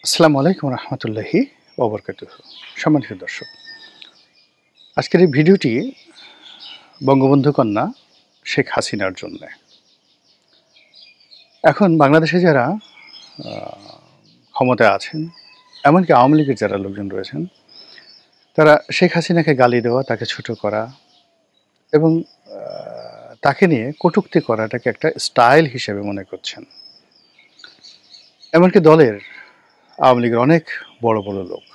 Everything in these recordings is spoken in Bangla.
আসসালামু আলাইকুম রহমতুল্লাহি ওবরকাতুহু। সম্মানিত দর্শক, আজকের এই ভিডিওটি বঙ্গবন্ধু কন্যা শেখ হাসিনার জন্যে। এখন বাংলাদেশে যারা ক্ষমতায় আছেন, এমনকি আওয়ামী লীগের যারা লোকজন রয়েছেন, তারা শেখ হাসিনাকে গালি দেওয়া, তাকে ছোট করা এবং তাকে নিয়ে কটূক্তি করাটাকে একটা স্টাইল হিসেবে মনে করছেন। এমনকি দলের আওয়ামী লীগের অনেক বড় বড় লোক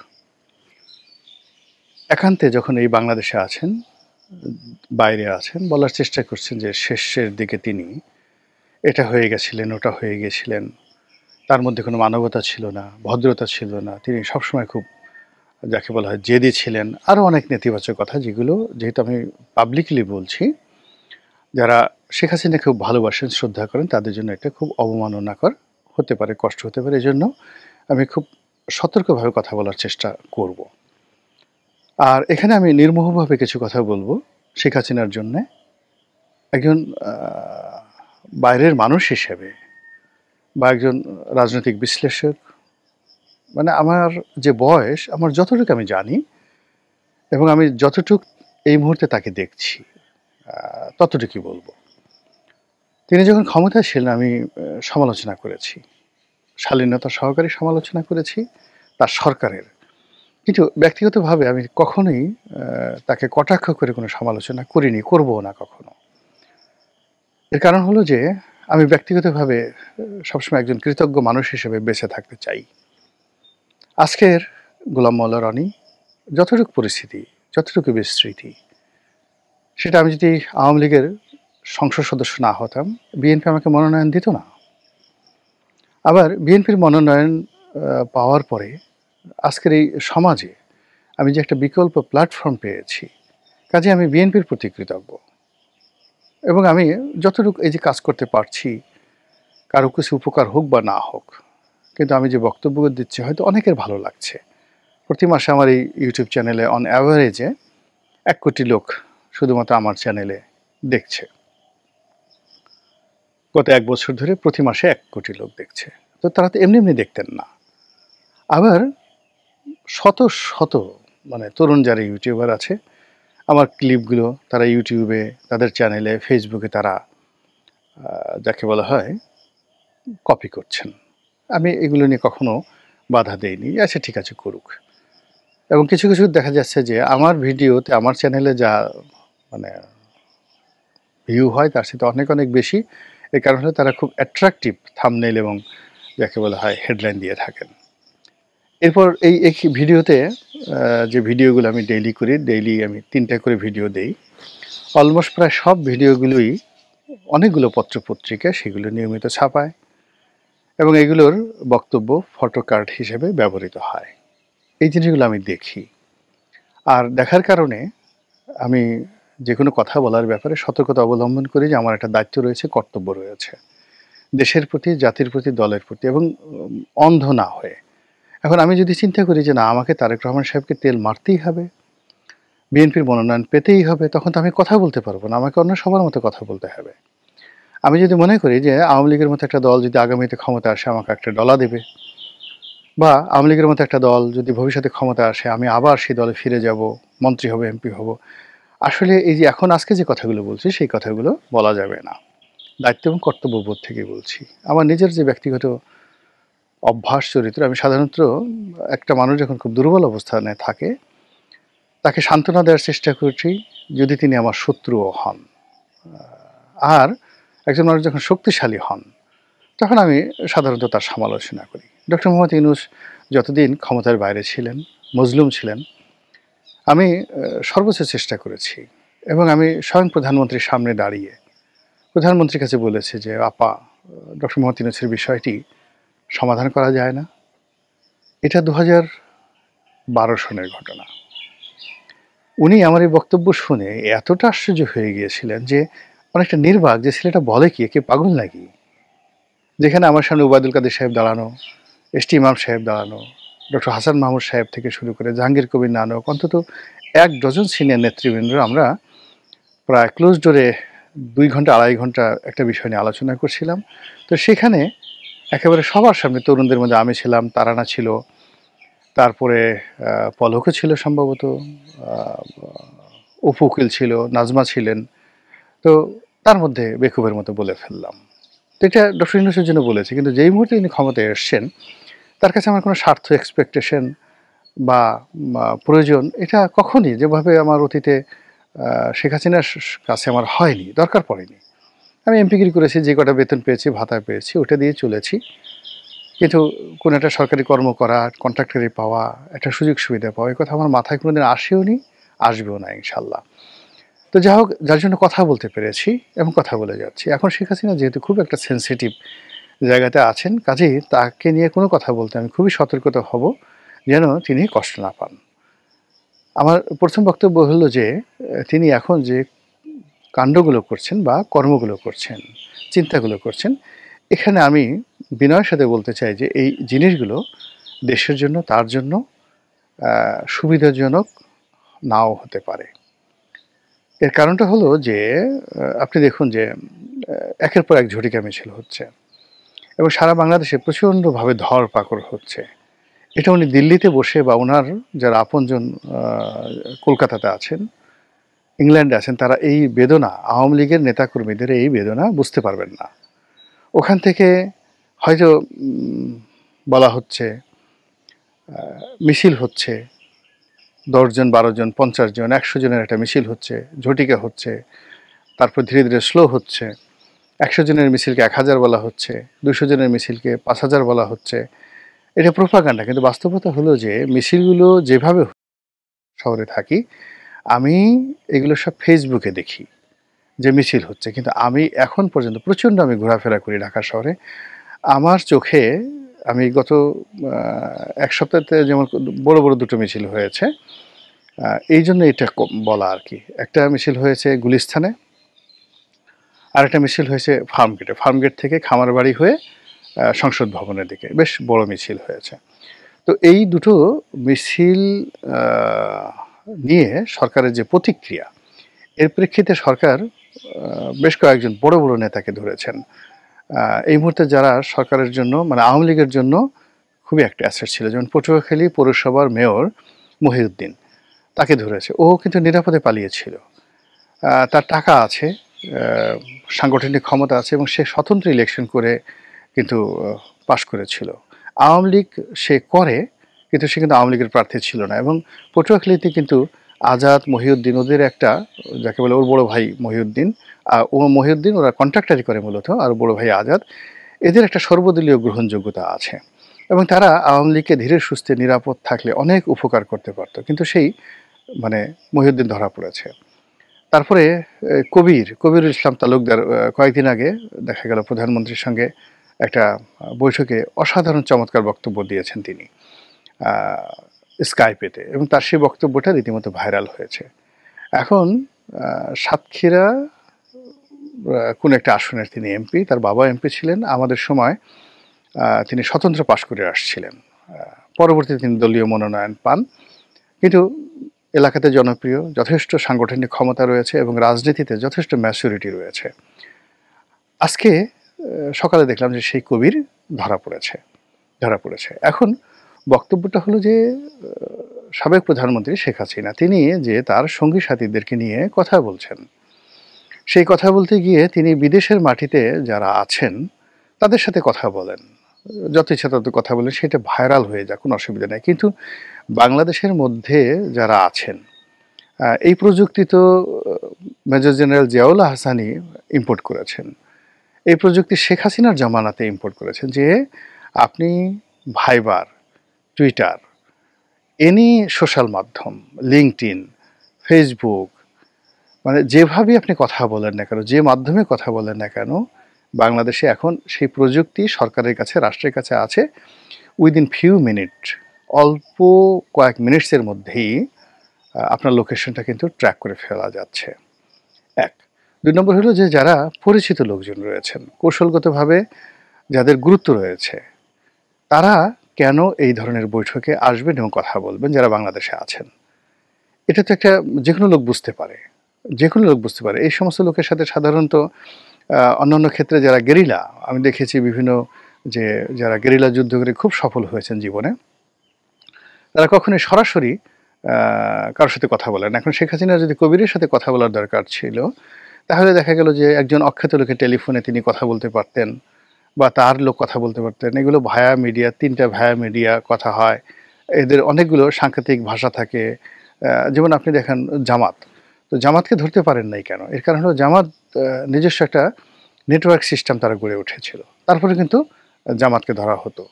একান্তে যখন এই বাংলাদেশে আছেন, বাইরে আছেন, বলার চেষ্টা করছেন যে শেষের দিকে তিনি এটা হয়ে গেছিলেন, ওটা হয়ে গেছিলেন, তার মধ্যে কোনো মানবতা ছিল না, ভদ্রতা ছিল না, তিনি সবসময় খুব যাকে বলা হয় জেদি ছিলেন, আরও অনেক নেতিবাচক কথা, যেগুলো যেহেতু আমি পাবলিকলি বলছি, যারা শেখ হাসিনা খুব ভালোবাসেন, শ্রদ্ধা করেন, তাদের জন্য এটা খুব অবমাননাকর হতে পারে, কষ্ট হতে পারে। এজন্য আমি খুব সতর্কভাবে কথা বলার চেষ্টা করব। আর এখানে আমি নির্মোহভাবে কিছু কথা বলবো শেখ হাসিনার জন্যে। একজন বাইরের মানুষ হিসেবে বা একজন রাজনৈতিক বিশ্লেষক, মানে আমার যে বয়স, আমার যতটুকু আমি জানি এবং আমি যতটুক এই মুহূর্তে তাকে দেখছি, ততটুকুই বলবো। তিনি যখন ক্ষমতায় ছিলেন আমি সমালোচনা করেছি, শালীনতা সহকারে সমালোচনা করেছি তার সরকারের। কিন্তু ব্যক্তিগতভাবে আমি কখনোই তাকে কটাক্ষ করে কোনো সমালোচনা করিনি, করবও না কখনো। এর কারণ হলো যে আমি ব্যক্তিগতভাবে সবসময় একজন কৃতজ্ঞ মানুষ হিসেবে বেঁচে থাকতে চাই। আজকের গোলাম মোল্লা রনি যতটুকু পরিস্থিতি, যতটুকু বিস্তৃতি, সেটা আমি যদি আওয়ামী লীগের সংসদ সদস্য না হতাম, বিএনপি আমাকে মনোনয়ন দিত না। আবার বিএনপির মনোনয়ন পাওয়ার পরে আজকের এই সমাজে আমি যে একটা বিকল্প প্ল্যাটফর্ম পেয়েছি, কাজে আমি বিএনপির প্রতি কৃতজ্ঞ। এবং আমি যতটুকু এই যে কাজ করতে পারছি, কারো কিছু উপকার হোক বা না হোক, কিন্তু আমি যে বক্তব্য দিচ্ছি হয়তো অনেকের ভালো লাগছে। প্রতি মাসে আমার এই ইউটিউব চ্যানেলে অন অ্যাভারেজে 1 কোটি লোক শুধুমাত্র আমার চ্যানেলে দেখছে। গত 1 বছর ধরে প্রতি মাসে 1 কোটি লোক দেখছে। তো তারা তো এমনি এমনি দেখতেন না। আবার শত শত মানে তরুণ যারা ইউটিউবার আছে, আমার ক্লিপগুলো তারা ইউটিউবে, তাদের চ্যানেলে, ফেসবুকে তারা যাকে বলা হয় কপি করছেন। আমি এগুলো নিয়ে কখনো বাধা দেইনি। আচ্ছা ঠিক আছে, করুক। এবং কিছু কিছু দেখা যাচ্ছে যে আমার ভিডিওতে, আমার চ্যানেলে যা মানে ভিউ হয় তার সাথে অনেক অনেক বেশি। এর কারণ হলো তারা খুব অ্যাট্রাকটিভ থাম্বনেইল এবং যাকে বলা হয় হেডলাইন দিয়ে থাকেন। এরপর এই একই ভিডিওতে যে ভিডিওগুলো আমি ডেইলি করি, ডেইলি আমি 3টা করে ভিডিও দেই। অলমোস্ট প্রায় সব ভিডিওগুলোই অনেকগুলো পত্র-পত্রিকা সেগুলো নিয়মিত ছাপায় এবং এগুলোর বক্তব্য ফটো কার্ড হিসেবে ব্যবহৃত হয়। এই জিনিসগুলো আমি দেখি। আর দেখার কারণে আমি যেকোনো কথা বলার ব্যাপারে সতর্কতা অবলম্বন করি যে আমার একটা দায়িত্ব রয়েছে, কর্তব্য রয়েছে। দেশের প্রতি, জাতির প্রতি, দলের প্রতি এবং অন্ধ না হয়ে। এখন আমি যদি চিন্তা করি যে না, আমাকে তারেক রহমান সাহেবকে তেল মারতেই হবে, বিএনপির মনোনয়ন পেতেই হবে, তখন তো আমি কথা বলতে পারবো না। আমাকে অন্য সবার মতো কথা বলতে হবে। আমি যদি মনে করি যে আওয়ামী লীগের মতো একটা দল যদি আগামীতে ক্ষমতা আসে আমাকে একটা ডলা দেবে, বা আওয়ামী লীগের মতো একটা দল যদি ভবিষ্যতে ক্ষমতা আসে আমি আবার সেই দলে ফিরে যাব, মন্ত্রী হব, এমপি হব, আসলে এই যে এখন আজকে যে কথাগুলো বলছি সেই কথাগুলো বলা যাবে না। দায়িত্ব এবং কর্তব্যবোধ থেকে বলছি। আমার নিজের যে ব্যক্তিগত অভ্যাস, চরিত্র, আমি সাধারণত একটা মানুষ যখন খুব দুর্বল অবস্থানে থাকে তাকে সান্ত্বনা দেওয়ার চেষ্টা করছি, যদি তিনি আমার শত্রুও হন। আর একজন মানুষ যখন শক্তিশালী হন তখন আমি সাধারণত তার সমালোচনা করি। ডক্টর মোহাম্মদ ইউনূস যতদিন ক্ষমতার বাইরে ছিলেন, মজলুম ছিলেন, আমি সর্বোচ্চ চেষ্টা করেছি এবং আমি স্বয়ং প্রধানমন্ত্রীর সামনে দাঁড়িয়ে প্রধানমন্ত্রীর কাছে বলেছি যে আপা, ডক্টর মোহাম্মদ ইউনূসের বিষয়টি সমাধান করা যায় না। এটা 2012 সনের ঘটনা। উনি আমার এই বক্তব্য শুনে এতটা আশ্চর্য হয়ে গিয়েছিলেন যে অনেকটা নির্বাক, যে ছেলেটা বলে কি, একে পাগল নাকি। যেখানে আমার সামনে ওবায়দুল কাদের সাহেব দাঁড়ানো, এস টি ইমাম সাহেব দাঁড়ানো, ডক্টর হাসান মাহমুদ সাহেব থেকে শুরু করে জাহাঙ্গীর কবির নানক, অন্তত 1 ডজন সিনিয়র নেতৃবৃন্দ আমরা প্রায় ক্লোজ ডোরে 2 ঘন্টা 2.5 ঘন্টা একটা বিষয় নিয়ে আলোচনা করছিলাম। তো সেখানে একেবারে সবার সামনে তরুণদের মধ্যে আমি ছিলাম, তারানা ছিল, তারপরে পলকও ছিল সম্ভবত, আ অপু উকিল ছিল, নাজমা ছিলেন। তো তার মধ্যে বেকুবের মতো বলে ফেললাম। তো এটা ডক্টর ইউনূসের জন্য বলেছি। কিন্তু যেই মুহূর্তে তিনি ক্ষমতায় এসছেন, তার কাছে আমার কোনো স্বার্থ এক্সপেকটেশন বা প্রয়োজন এটা কখনই যেভাবে আমার অতীতে আ শেখ হাসিনার কাছে আমার হয়নি, দরকার পড়েনি। আমি এমপিগিরি করেছি, যে কটা বেতন পেয়েছি, ভাতা পেয়েছি, ওটা দিয়ে চলেছি। কিন্তু কোনো একটা সরকারি কর্ম করা, কন্ট্রাক্টরি পাওয়া, একটা সুযোগ সুবিধা পাওয়া, এই কথা আমার মাথায় কোনোদিন আসেওনি, আসবেও না ইনশাআল্লাহ। তো যা হোক, যার জন্য কথা বলতে পেরেছি এবং কথা বলে যাচ্ছি। এখন শেখ হাসিনা যেহেতু খুব একটা সেনসিটিভ জায়গাতে আছেন, কাজেই তাকে নিয়ে কোনো কথা বলতে আমি খুবই সতর্কতা হব, যেন তিনি কষ্ট না পান। আমার প্রথম বক্তব্য হলো যে, তিনি এখন যে কাণ্ডগুলো করছেন বা কর্মগুলো করছেন, চিন্তাগুলো করছেন, এখানে আমি বিনয়ের সাথে বলতে চাই যে এই জিনিসগুলো দেশের জন্য, তার জন্য সুবিধাজনক নাও হতে পারে। এর কারণটা হলো যে আপনি দেখুন যে একের পর এক ঝটিকা মিছিল হচ্ছে এবং সারা বাংলাদেশে প্রচণ্ডভাবে ধরপাকড় হচ্ছে। এটা উনি দিল্লিতে বসে বা ওনার যারা আপনজন কলকাতাতে আছেন, ইংল্যান্ডে আছেন, তারা এই বেদনা, আওয়ামী লীগের নেতাকর্মীদের এই বেদনা বুঝতে পারবেন না। ওখান থেকে হয়তো বলা হচ্ছে, মিছিল হচ্ছে, ১০ জন, ১২ জন, ৫০ জন, ১০০ জনের একটা মিছিল হচ্ছে, ঝটিকা হচ্ছে, তারপর ধীরে ধীরে স্লো হচ্ছে। ১০০ জনের মিছিলকে ১,০০০ বলা হচ্ছে, ২০০ জনের মিছিলকে ৫,০০০ বলা হচ্ছে। এটা প্রোপাগান্ডা। কিন্তু বাস্তবতা হলো যে মিছিলগুলো যেভাবে শহরে থাকি, আমি এগুলো সব ফেসবুকে দেখি যে মিছিল হচ্ছে। কিন্তু আমি এখন পর্যন্ত প্রচণ্ড আমি ঘোরাফেরা করি ঢাকা শহরে। আমার চোখে আমি গত ১ সপ্তাহতে যেমন বড়, বড় ২ টো মিছিল হয়েছে। এইজন্য এটা বলা আরকি। একটা মিছিল হয়েছে গুলিস্তানে, আরেকটা মিছিল হয়েছে ফার্মগেটে। ফার্মগেট থেকে খামারবাড়ি হয়ে সংসদ ভবনের দিকে। বেশ বড় মিছিল হয়েছে। তো এই দুটো মিছিল আ নিয়ে সরকারের যে প্রতিক্রিয়া, এর প্রেক্ষিতে সরকার বেশ কয়েকজন বড়, বড় নেতাকে ধরেছেন। এই মুহূর্তে যারা সরকারের জন্য মানে আওয়ামী লীগের জন্য খুবই একটা অ্যাসেট ছিল। যেমন পটুয়াখালী পৌরসভার মেয়র মহিউদ্দিন, তাকে ধরেছে। ও কিন্তু নিরাপদে পালিয়েছিল। তার টাকা আছে, আ সাংগঠনিক ক্ষমতা আছে এবং সে স্বতন্ত্র ইলেকশন করে কিন্তু পাস করেছিল। আওয়ামী লীগ সে করে, কিন্তু সে কিন্তু আওয়ামী লীগের প্রার্থী ছিল না এবং পটুয়াখালীতে কিন্তু আজাদ, মহিউদ্দিন ওদের একটা, যাকে বলে ওর বড় ভাই মহিউদ্দিন, ও মহিউদ্দিন ওরা কন্ট্রাক্টারি করে মূলত, আর বড় ভাই আজাদ, এদের একটা সর্বদলীয় গ্রহণযোগ্যতা আছে এবং তারা আওয়ামী লীগকে ধীরে সুস্থে নিরাপদ থাকলে অনেক উপকার করতে পারত। কিন্তু সেই মানে মহিউদ্দিন ধরা পড়েছে। তারপরে কবিরুল ইসলাম তালুকদার কয়েকদিন আগে দেখা গেল প্রধানমন্ত্রীর সঙ্গে একটা বৈঠকে অসাধারণ চমৎকার বক্তব্য দিয়েছেন তিনি স্কাইপেতে, এবং তার সেই বক্তব্যটা রীতিমতো ভাইরাল হয়েছে। এখন সাতক্ষীরা কোন একটা আসনের তিনি এমপি, তার বাবা এমপি ছিলেন। আমাদের সময় তিনি স্বতন্ত্র পাশ করে আসছিলেন। পরবর্তীতে তিনি দলীয় মনোনয়ন পান। কিন্তু এলাকাতে জনপ্রিয়, যথেষ্ট সাংগঠনিক ক্ষমতা রয়েছে এবং রাজনীতিতে যথেষ্ট ম্যাচুরিটি রয়েছে। আজকে সকালে দেখলাম যে সেই কবির ধরা পড়েছে। এখন বক্তব্যটা হলো যে সাবেক প্রধানমন্ত্রী শেখ হাসিনা তিনি যে তার সঙ্গী সাথীদেরকে নিয়ে কথা বলছেন। সেই কথা বলতে গিয়ে তিনি বিদেশের মাটিতে যারা আছেন তাদের সাথে কথা বলেন। যত ইচ্ছা তত কথা বলেন, সেটা ভাইরাল হয়ে যাক, কোনো অসুবিধা নেই। কিন্তু বাংলাদেশের মধ্যে যারা আছেন, এই প্রযুক্তি তো মেজর জেনারেল জিয়াউল আহসানই ইম্পোর্ট করেছেন। এই প্রযুক্তি শেখ হাসিনার জামানাতে ইম্পোর্ট করেছেন যে আপনি ভাইবার, টুইটার, এনি সোশ্যাল মাধ্যম, লিঙ্কডইন, ফেসবুক, মানে যেভাবেই আপনি কথা বলেন না কেন, যে মাধ্যমে কথা বলেন না কেন, বাংলাদেশে এখন সেই প্রযুক্তি সরকারের কাছে, রাষ্ট্রের কাছে আছে। উইদিন ফিউ মিনিট, অল্প কয়েক মিনিটসের মধ্যেই আপনার লোকেশনটা কিন্তু ট্র্যাক করে ফেলা যাচ্ছে। ১। ২ নম্বর হলো যে যারা পরিচিত লোকজন রয়েছেন, কৌশলগতভাবে যাদের গুরুত্ব রয়েছে, তারা কেন এই ধরনের বৈঠকে আসবেন এবং কথা বলবেন যারা বাংলাদেশে আছেন? এটা তো একটা যেকোনো লোক বুঝতে পারে। এই সমস্ত লোকের সাথে সাধারণত অন্যান্য ক্ষেত্রে যারা গেরিলা, আমি দেখেছি বিভিন্ন যে যারা গেরিলা যুদ্ধ করে খুব সফল হয়েছেন জীবনে, তারা কখনোই সরাসরি কারোর সাথে কথা বলেন। এখন শেখ হাসিনা যদি কবিরের সাথে কথা বলার দরকার ছিল, তাহলে দেখা গেল যে একজন অখ্যাত লোকের টেলিফোনে তিনি কথা বলতে পারতেন বা তার লোক কথা বলতে পারতেন। এগুলো ভায়া মিডিয়া, ৩টা ভায়া মিডিয়া কথা হয়। এদের অনেকগুলো সাংকেতিক ভাষা থাকে। যেমন আপনি দেখেন জামাত। তো জামাতকে ধরতে পারেন নাই কেন? এর কারণ হলো জামাত নিজস্ব একটা নেটওয়ার্ক সিস্টেম তারা গড়ে উঠেছিল। তারপরে কিন্তু জামাতকে ধরা হতো।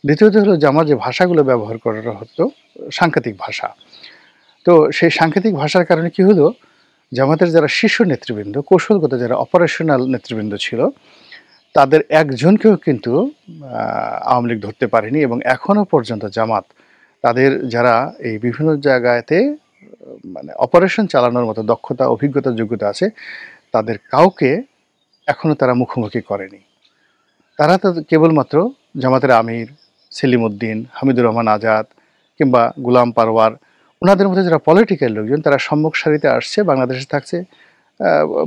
দ্বিতীয়ত হলো জামাত যে ভাষাগুলো ব্যবহার করা হতো সাংকেতিক ভাষা। তো সেই সাংকেতিক ভাষার কারণে কি হলো, জামাতের যারা শীর্ষ নেতৃবৃন্দ, কৌশলগত যারা অপারেশনাল নেতৃবৃন্দ ছিল, তাদের একজনকেও কিন্তু আওয়ামী লীগ ধরতে পারেনি এবং এখনো পর্যন্ত জামাত তাদের যারা এই বিভিন্ন জায়গাতে মানে অপারেশন চালানোর মতো দক্ষতা, অভিজ্ঞতা, যোগ্যতা আছে, তাদের কাউকে এখনো তারা মুখোমুখি করেনি। তারা তো কেবলমাত্র জামাতের আমির, সেলিম উদ্দিন, হামিদুর রহমান আজাদ কিংবা গুলাম পারওয়ার, ওনাদের মধ্যে যারা পলিটিক্যাল লোকজন, তারা সম্মুখ সারিতে আসছে, বাংলাদেশে থাকছে,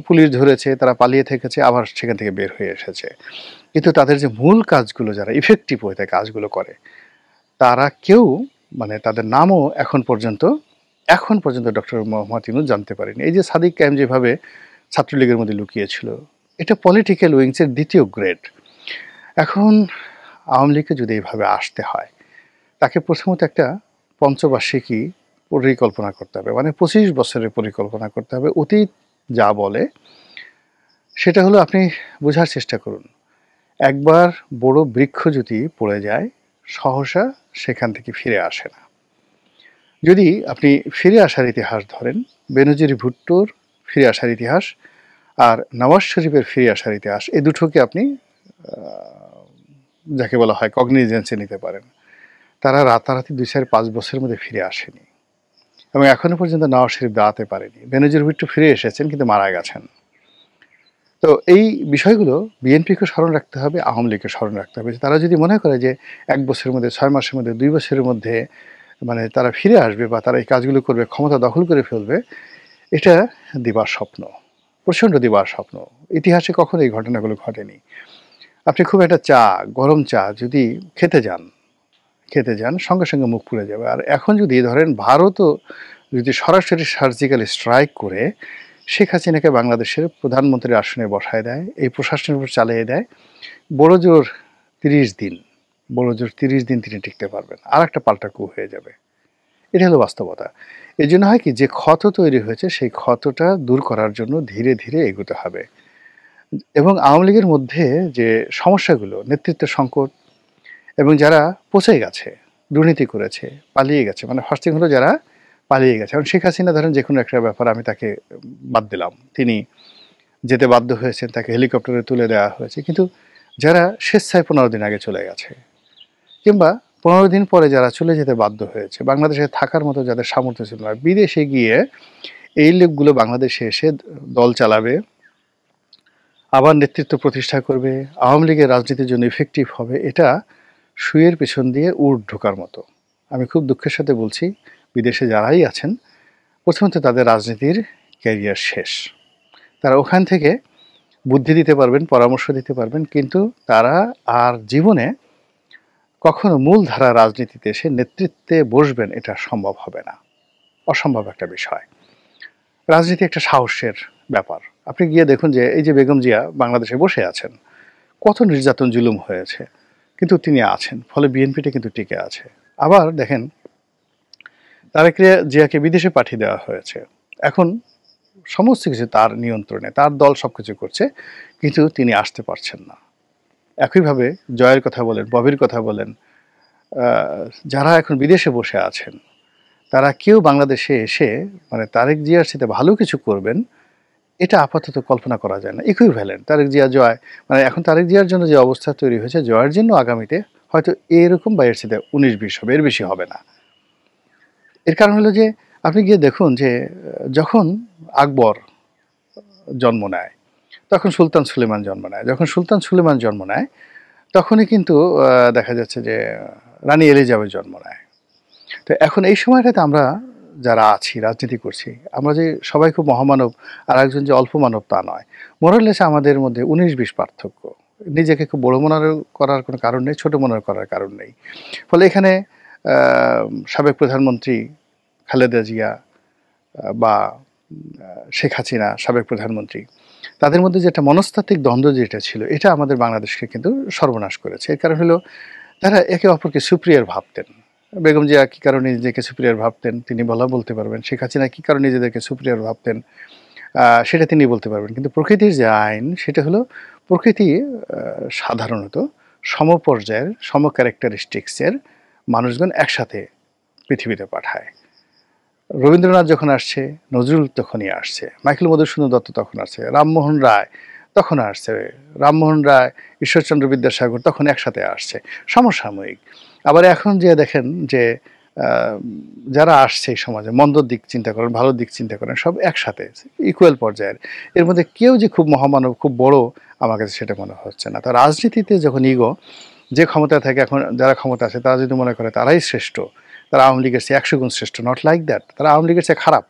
পুলিশ ধরেছে, তারা পালিয়ে থেকেছে, আবার সেখান থেকে বের হয়ে এসেছে। কিন্তু তাদের যে মূল কাজগুলো যারা ইফেক্টিভ হয়ে থাকে কাজগুলো করে, তারা কেউ মানে তাদের নামও এখন পর্যন্ত ডক্টর মোহাম্মদ ইউনূস জানতে পারেনি। এই যে সাদিক কায়েম যেভাবে ছাত্রলীগের মধ্যে লুকিয়েছিল, এটা পলিটিক্যাল উইংসের দ্বিতীয় গ্রেড। এখন আওয়ামী লীগকে যদি এইভাবে আসতে হয়, তাকে প্রথমত একটা পঞ্চবার্ষিকী পরিকল্পনা করতে হবে, মানে 25 বছরের পরিকল্পনা করতে হবে। অতীত যা বলে সেটা হলো, আপনি বোঝার চেষ্টা করুন, একবার বড় বৃক্ষ যদি পড়ে যায় সহসা সেখান থেকে ফিরে আসে না। যদি আপনি ফিরে আসার ইতিহাস ধরেন, বেনজির ভুট্টোর ফিরে আসার ইতিহাস আর নওয়াজ শরীফের ফিরে আসার ইতিহাস, এই দুটোকে আপনি যাকে বলা হয় কগনিজেন্সে নিতে পারেন। তারা রাতারাতি 2-5 বছরের মধ্যে ফিরে আসেনি এবং এখনো পর্যন্ত নওয়াজ শরীফ দাঁড়াতে পারেনি। বেনজির ভুট্টো ফিরে এসেছেন কিন্তু মারা গেছেন। তো এই বিষয়গুলো বিএনপিকে স্মরণ রাখতে হবে, আওয়ামী লীগকে স্মরণ রাখতে হবে। তারা যদি মনে করে যে 1 বছরের মধ্যে, 6 মাসের মধ্যে, 2 বছরের মধ্যে মানে তারা ফিরে আসবে বা তারা এই কাজগুলো করবে, ক্ষমতা দখল করে ফেলবে, এটা দিবার স্বপ্ন, প্রচণ্ড দিবার স্বপ্ন। ইতিহাসে কখনো এই ঘটনাগুলো ঘটেনি। আপনি খুব একটা চা, গরম চা যদি খেতে যান সঙ্গে সঙ্গে মুখ পুড়ে যাবে। আর এখন যদি ধরেন ভারতও যদি সরাসরি সার্জিক্যাল স্ট্রাইক করে শেখ হাসিনাকে বাংলাদেশের প্রধানমন্ত্রীর আসনে বসায় দেয়, এই প্রশাসনের উপর চালিয়ে দেয়, বড় জোর 30 দিন তিনি টিকতে পারবেন, আর একটা পাল্টা কু হয়ে যাবে। এটা হলো বাস্তবতা। এই জন্য হয় কি, যে ক্ষত তৈরি হয়েছে সেই ক্ষতটা দূর করার জন্য ধীরে ধীরে এগোতে হবে। এবং আওয়ামী লীগের মধ্যে যে সমস্যাগুলো, নেতৃত্বের সংকট এবং যারা পচে গেছে, দুর্নীতি করেছে, পালিয়ে গেছে, মানে ফার্স্ট থিং হলো যারা পালিয়ে গেছে। এখন শেখ হাসিনা ধরেন যে কোনো একটা ব্যাপার আমি তাকে বাদ দিলাম, তিনি যেতে বাধ্য হয়েছেন, তাকে হেলিকপ্টারে তুলে দেওয়া হয়েছে, কিন্তু যারা স্বেচ্ছায় 15 দিন আগে চলে গেছে কিংবা 15 দিন পরে যারা চলে যেতে বাধ্য হয়েছে, বাংলাদেশে থাকার মতো যাদের সামর্থ্য ছিল না, বিদেশে গিয়ে এই লোকগুলো বাংলাদেশে এসে দল চালাবে, আবার নেতৃত্ব প্রতিষ্ঠা করবে, আওয়ামী লীগের রাজনীতির জন্য ইফেক্টিভ হবে, এটা শুয়ের পেছন দিয়ে উট ঢোকার মতো। আমি খুব দুঃখের সাথে বলছি, বিদেশে যারাই আছেন, প্রথমত তাদের রাজনীতির ক্যারিয়ার শেষ। তারা ওখান থেকে বুদ্ধি দিতে পারবেন, পরামর্শ দিতে পারবেন, কিন্তু তারা আর জীবনে কখনো মূলধারা রাজনীতিতে এসে নেতৃত্বে বসবেন এটা সম্ভব হবে না, অসম্ভব একটা বিষয়। রাজনীতি একটা সাহসের ব্যাপার। আপনি গিয়ে দেখুন যে এই যে বেগম জিয়া বাংলাদেশে বসে আছেন, কত নির্যাতন জুলুম হয়েছে, কিন্তু তিনি আছেন, ফলে বিএনপিটা কিন্তু টিকে আছে। আবার দেখেন তারেক জিয়াকে বিদেশে পাঠিয়ে দেওয়া হয়েছে, এখন সমস্ত কিছু তার নিয়ন্ত্রণে, তার দল সব কিছু করছে, কিন্তু তিনি আসতে পারছেন না। একইভাবে জয়ের কথা বলেন, ববির কথা বলেন, যারা এখন বিদেশে বসে আছেন, তারা কেউ বাংলাদেশে এসে মানে তারেক জিয়ার সাথে ভালো কিছু করবেন এটা আপাতত কল্পনা করা যায় না। ইকুইভ্যালেন্ট তারেক জিয়া জয়, মানে এখন তারেক জিয়ার জন্য যে অবস্থা তৈরি হয়েছে, জয়ের জন্য আগামীতে হয়তো এরকম বা এর সাথে 19-20 হবে, এর বেশি হবে না। এর কারণ হলো যে আপনি গিয়ে দেখুন যে যখন আকবর জন্ম নেয় তখন সুলতান সুলেমান জন্ম নেয়, যখন সুলতান সুলেমান জন্ম নেয় তখনই কিন্তু দেখা যাচ্ছে যে রানী এলিজাবেথ জন্ম নেয়। তো এখন এই সময়টাতে আমরা যারা আছি, রাজনীতি করছি, আমরা যে সবাই খুব মহামানব আর একজন যে অল্প মানব তা নয়, মোরালেস আমাদের মধ্যে 19-20 পার্থক্য। নিজেকে খুব বড় মনে করার কোনো কারণ নেই, ছোট মনে করার কারণ নেই। ফলে এখানে সাবেক প্রধানমন্ত্রী খালেদা জিয়া বা শেখ হাসিনা সাবেক প্রধানমন্ত্রী, তাদের মধ্যে যে একটা মনস্তাত্ত্বিক দ্বন্দ্ব যেটা ছিল, এটা আমাদের বাংলাদেশকে কিন্তু সর্বনাশ করেছে। এর কারণ হলো তারা একে অপরকে সুপিরিয়র ভাবতেন। বেগম জিয়া কী কারণে নিজেকে সুপিরিয়র ভাবতেন তিনি বলতে পারবেন। শেখ হাসিনা কী কারণে নিজেদেরকে সুপিরিয়র ভাবতেন সেটা তিনি বলতে পারবেন। কিন্তু প্রকৃতির যে আইন সেটা হলো প্রকৃতি সাধারণত সমপর্যায়ের ক্যারেক্টারিস্টিক্সের মানুষজন একসাথে পৃথিবীতে পাঠায়। রবীন্দ্রনাথ যখন আসছে, নজরুল তখনই আসছে, মাইকেল মধুসূদন দত্ত তখন আসছে, রামমোহন রায় তখন আসছে, রামমোহন রায়, ঈশ্বরচন্দ্র বিদ্যাসাগর তখন একসাথে আসছে, সমসাময়িক। আবার এখন যে দেখেন যে যারা আসছে এই সমাজে, মন্দর দিক চিন্তা করেন, ভালো দিক চিন্তা করেন, সব একসাথে ইকুয়াল পর্যায়ের। এর মধ্যে কেউ যে খুব মহামানব, খুব বড়, আমার কাছে সেটা মনে হচ্ছে না। তো রাজনীতিতে যখন ইগো, যে ক্ষমতায় থাকে, এখন যারা ক্ষমতা আছে তারা যদি মনে করে তারাই শ্রেষ্ঠ, তারা আওয়ামী লীগের চেয়ে 100 গুণ শ্রেষ্ঠ, নট লাইক দ্যাট। তারা আওয়ামী লীগের চেয়ে খারাপ,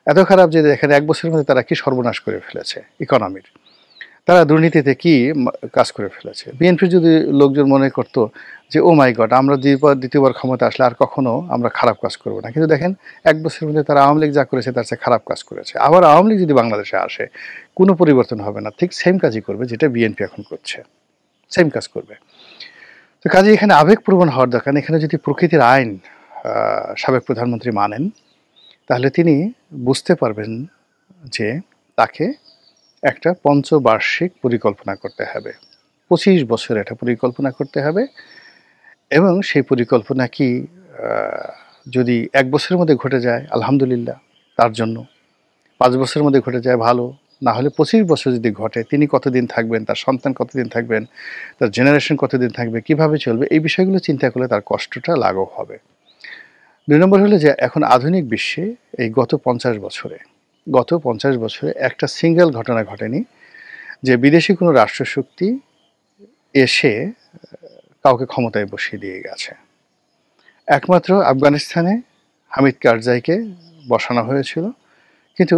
এত খারাপ যে দেখেন 1 বছরের মধ্যে তারা কি সর্বনাশ করে ফেলেছে ইকোনমির, তারা দুর্নীতিতে কি কাজ করে ফেলেছে। বিএনপির যদি লোকজন মনে করতো যে ও মাই গড, আমরা দ্বিতীয়বার ক্ষমতা আসলে আর কখনো আমরা খারাপ কাজ করবো না, কিন্তু দেখেন 1 বছরের মধ্যে তারা আওয়ামী লীগ যা করেছে তার চেয়ে খারাপ কাজ করেছে। আবার আওয়ামী লীগ যদি বাংলাদেশে আসে, কোনো পরিবর্তন হবে না, ঠিক সেম কাজই করবে যেটা বিএনপি এখন করছে, সেম কাজ করবে। তো কাজে এখানে আবেগপ্রবণ হওয়ার দরকার। এখানে যদি প্রকৃতির আইন সাবেক প্রধানমন্ত্রী মানেন, তাহলে তিনি বুঝতে পারবেন যে তাকে একটা পঞ্চবার্ষিক পরিকল্পনা করতে হবে, 25 বছর একটা পরিকল্পনা করতে হবে। এবং সেই পরিকল্পনা কি যদি 1 বছরের মধ্যে ঘটে যায় আলহামদুলিল্লাহ তার জন্য, 5 বছরের মধ্যে ঘটে যায় ভালো, না হলে 25 বছর যদি ঘটে, তিনি কতদিন থাকবেন, তার সন্তান কতদিন থাকবেন, তার জেনারেশন কতদিন থাকবে, কিভাবে চলবে, এই বিষয়গুলো চিন্তা করলে তার কষ্টটা লাঘব হবে। 2 নম্বর হলো যে এখন আধুনিক বিশ্বে এই গত 50 বছরে একটা সিঙ্গেল ঘটনা ঘটেনি যে বিদেশি কোনো রাষ্ট্রশক্তি এসে কাউকে ক্ষমতায় বসিয়ে দিয়ে গেছে। একমাত্র আফগানিস্তানে হামিদ কারজাইকে বসানো হয়েছিল, কিন্তু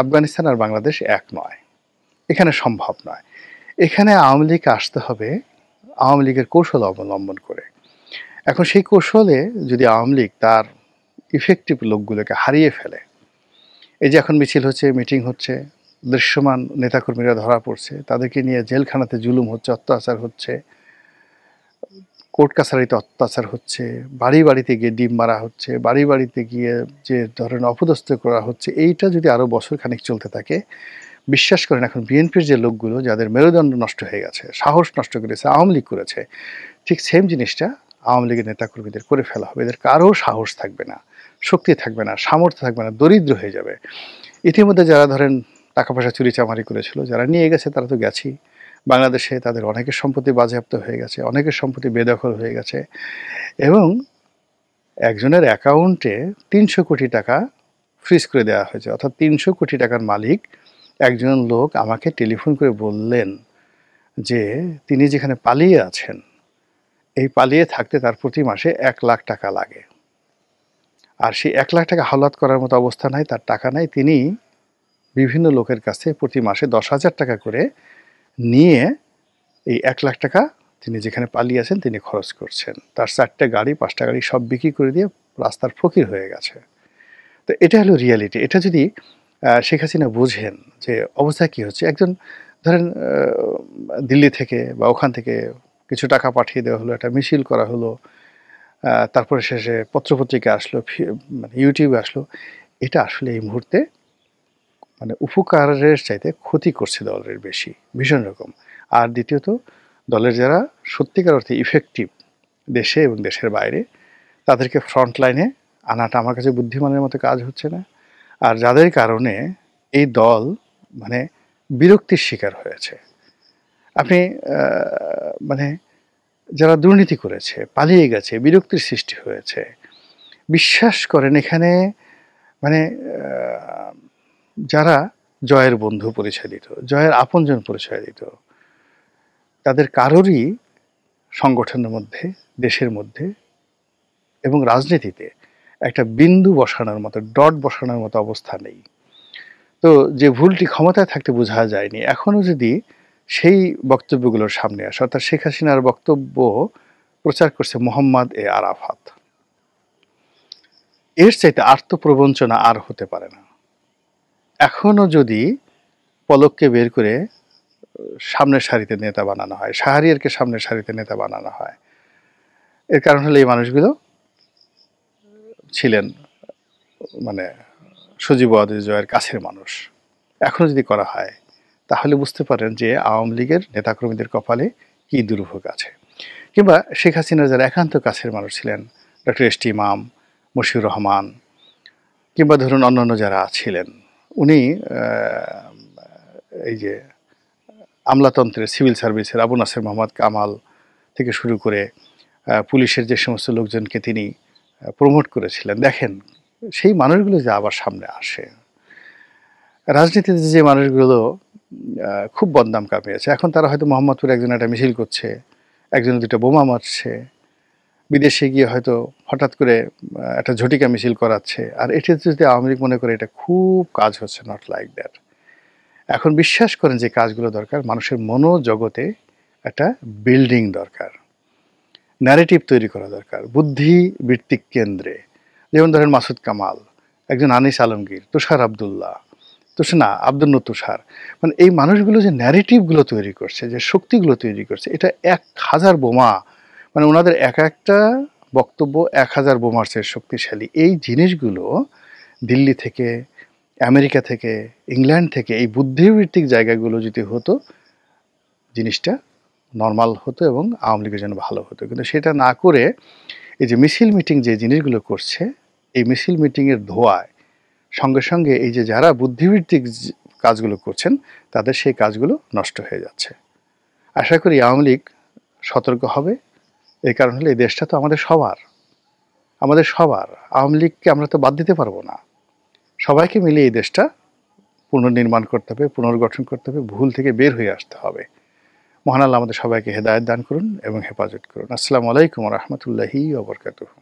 আফগানিস্তান আর বাংলাদেশ এক নয়, এখানে সম্ভব নয়। এখানে আওয়ামী লীগ আসতে হবে আওয়ামী লীগের কৌশল অবলম্বন করে। এখন সেই কৌশলে যদি আওয়ামী লীগ তার ইফেক্টিভ লোকগুলোকে হারিয়ে ফেলে, এই যে এখন মিছিল হচ্ছে, মিটিং হচ্ছে, দৃশ্যমান নেতাকর্মীরা ধরা পড়ছে, তাদেরকে নিয়ে জেলখানাতে জুলুম হচ্ছে, অত্যাচার হচ্ছে, কোর্ট কাছারিতে অত্যাচার হচ্ছে, বাড়ি বাড়িতে গিয়ে ডিম মারা হচ্ছে, বাড়ি বাড়িতে গিয়ে যে ধরনের অপদস্থ করা হচ্ছে, এইটা যদি আরও বছর খানিক চলতে থাকে, বিশ্বাস করেন এখন বিএনপির যে লোকগুলো যাদের মেরুদণ্ড নষ্ট হয়ে গেছে, সাহস নষ্ট করেছে, আওয়ামী লীগ করেছে, ঠিক সেম জিনিসটা আওয়ামী লীগের নেতাকর্মীদের করে ফেলা হবে। এদের কারো সাহস থাকবে না, শক্তি থাকবে না, সামর্থ্য থাকবে না, দরিদ্র হয়ে যাবে। ইতিমধ্যে যারা ধরেন টাকা পয়সা চুরি চামারি করেছিল, যারা নিয়ে গেছে তারা তো গেছেই, বাংলাদেশে তাদের অনেকের সম্পত্তি বাজেয়াপ্ত হয়ে গেছে, অনেকের সম্পত্তি বেদখল হয়ে গেছে, এবং একজনের অ্যাকাউন্টে 300 কোটি টাকা ফ্রিজ করে দেওয়া হয়েছে। অর্থাৎ 300 কোটি টাকার মালিক একজন লোক আমাকে টেলিফোন করে বললেন যে তিনি যেখানে পালিয়ে আছেন, এই পালিয়ে থাকতে তার প্রতি মাসে 1 লাখ টাকা লাগে। আর সেই 1 লাখ টাকা হাওলাত করার মতো অবস্থা নাই, তার টাকা নাই। তিনি বিভিন্ন লোকের কাছে প্রতি মাসে 10,000 টাকা করে নিয়ে এই 1 লাখ টাকা তিনি যেখানে পালিয়ে আছেন তিনি খরচ করছেন। তার 4টা গাড়ি 5টা গাড়ি সব বিক্রি করে দিয়ে রাস্তার ফকির হয়ে গেছে। তো এটা হলো রিয়ালিটি। এটা যদি শেখ হাসিনা বুঝেন যে অবস্থা কী হচ্ছে, একজন ধরেন দিল্লি থেকে বা ওখান থেকে কিছু টাকা পাঠিয়ে দেওয়া হলো, একটা মিছিল করা হলো, তারপরে শেষে পত্রপত্রিকা আসলো, মানে ইউটিউবে আসলো, এটা আসলে এই মুহূর্তে মানে উপকারের চাইতে ক্ষতি করছে দলের বেশি, ভীষণ রকম। আর দ্বিতীয়ত দলের যারা সত্যিকার অর্থে ইফেক্টিভ দেশে এবং দেশের বাইরে, তাদেরকে ফ্রন্ট লাইনে আনাটা আমার কাছে বুদ্ধিমানের মতো কাজ হচ্ছে না। আর যাদের কারণে এই দল মানে বিরক্তির শিকার হয়েছে, আপনি মানে যারা দুর্নীতি করেছে, পালিয়ে গেছে, বিরক্তির সৃষ্টি হয়েছে, বিশ্বাস করেন এখানে মানে যারা জয়ের বন্ধু পরিচয় দিত, জয়ের আপনজন পরিচয় দিত, তাদের কারোরই সংগঠনের মধ্যে, দেশের মধ্যে এবং রাজনীতিতে একটা বিন্দু বসানোর মতো, ডট বসানোর মতো অবস্থা নেই। তো যে ভুলটি ক্ষমতায় থাকতে বোঝা যায়নি, এখনও যদি সেই বক্তব্যগুলোর সামনে আসে। অর্থাৎ শেখ হাসিনার বক্তব্য প্রচার করছে মোহাম্মদ এ আরাফাত। এর চাইতে আত্মপ্রবঞ্চনা আর হতে পারে না। এখনো যদি পলককে বের করে সামনের সারিতে নেতা বানানো হয়, শাহরিয়ারকে সামনের সারিতে নেতা বানানো হয়, এর কারণ হলো এই মানুষগুলো ছিলেন মানে সজীব ওয়াদুদ জয়ের কাছের মানুষ। এখনো যদি করা হয় তাহলে বুঝতে পারেন যে আওয়ামী লীগের নেতাকর্মীদের কপালে কী দুর্ভোগ আছে। কিংবা শেখ হাসিনার যারা একান্ত কাছের মানুষ ছিলেন, ডক্টর এস টি ইমাম, মশিউর রহমান, কিংবা ধরুন অন্যান্য যারা ছিলেন, উনি এই যে আমলাতন্ত্রের সিভিল সার্ভিসের আবু নাসের মোহাম্মদ কামাল থেকে শুরু করে পুলিশের যে সমস্ত লোকজনকে তিনি প্রমোট করেছিলেন, দেখেন সেই মানুষগুলো যে আবার সামনে আসে। রাজনীতিতে যে মানুষগুলো খুব বদনাম কামিয়েছে, এখন তারা হয়তো মোহাম্মদপুরে একজন একটা মিছিল করছে, একজন দুটো বোমা মারছে, বিদেশে গিয়ে হয়তো হঠাৎ করে একটা ঝটিকা মিছিল করাচ্ছে। আর এটা যদি আওয়ামী লীগ মনে করে এটা খুব কাজ হচ্ছে, নট লাইক দ্যাট। এখন বিশ্বাস করেন যে কাজগুলো দরকার, মানুষের মনোজগতে একটা বিল্ডিং দরকার, ন্যারেটিভ তৈরি করা দরকার, বুদ্ধিবৃত্তিক কেন্দ্রে। যেমন ধরেন মাসুদ কামাল, একজন আনিস আলমগীর, তুষার আবদুল্লাহ, আব্দুল তুষার, মানে এই মানুষগুলো যে ন্যারেটিভগুলো তৈরি করছে, যে শক্তিগুলো তৈরি করছে, এটা 1000 বোমা, মানে ওনাদের একটা বক্তব্য 1000 বোমার চেয়ে শক্তিশালী। এই জিনিসগুলো দিল্লি থেকে, আমেরিকা থেকে, ইংল্যান্ড থেকে এই বুদ্ধিবৃত্তিক জায়গাগুলো যদি হতো, জিনিসটা নর্মাল হতো এবং আওয়ামী লীগের জন্য ভালো হতো। কিন্তু সেটা না করে এই যে মিছিল মিটিং যে জিনিসগুলো করছে, এই মিছিল মিটিংয়ের ধোঁয়ায় সঙ্গে সঙ্গে এই যে যারা বুদ্ধিবৃত্তিক কাজগুলো করছেন তাদের সেই কাজগুলো নষ্ট হয়ে যাচ্ছে। আশা করি আওয়ামী লীগ সতর্ক হবে। এই কারণ হলো এই দেশটা তো আমাদের সবার, আওয়ামী লীগকে আমরা তো বাদ দিতে পারবো না। সবাইকে মিলে এই দেশটা পুনর্নির্মাণ করতে হবে, পুনর্গঠন করতে হবে, ভুল থেকে বের হয়ে আসতে হবে। মহান আল্লাহ আমাদের সবাইকে হেদায়েত দান করুন এবং হেফাজত করুন। আসসালামু আলাইকুম ওয়া রাহমাতুল্লাহি ওয়া বারাকাতুহু।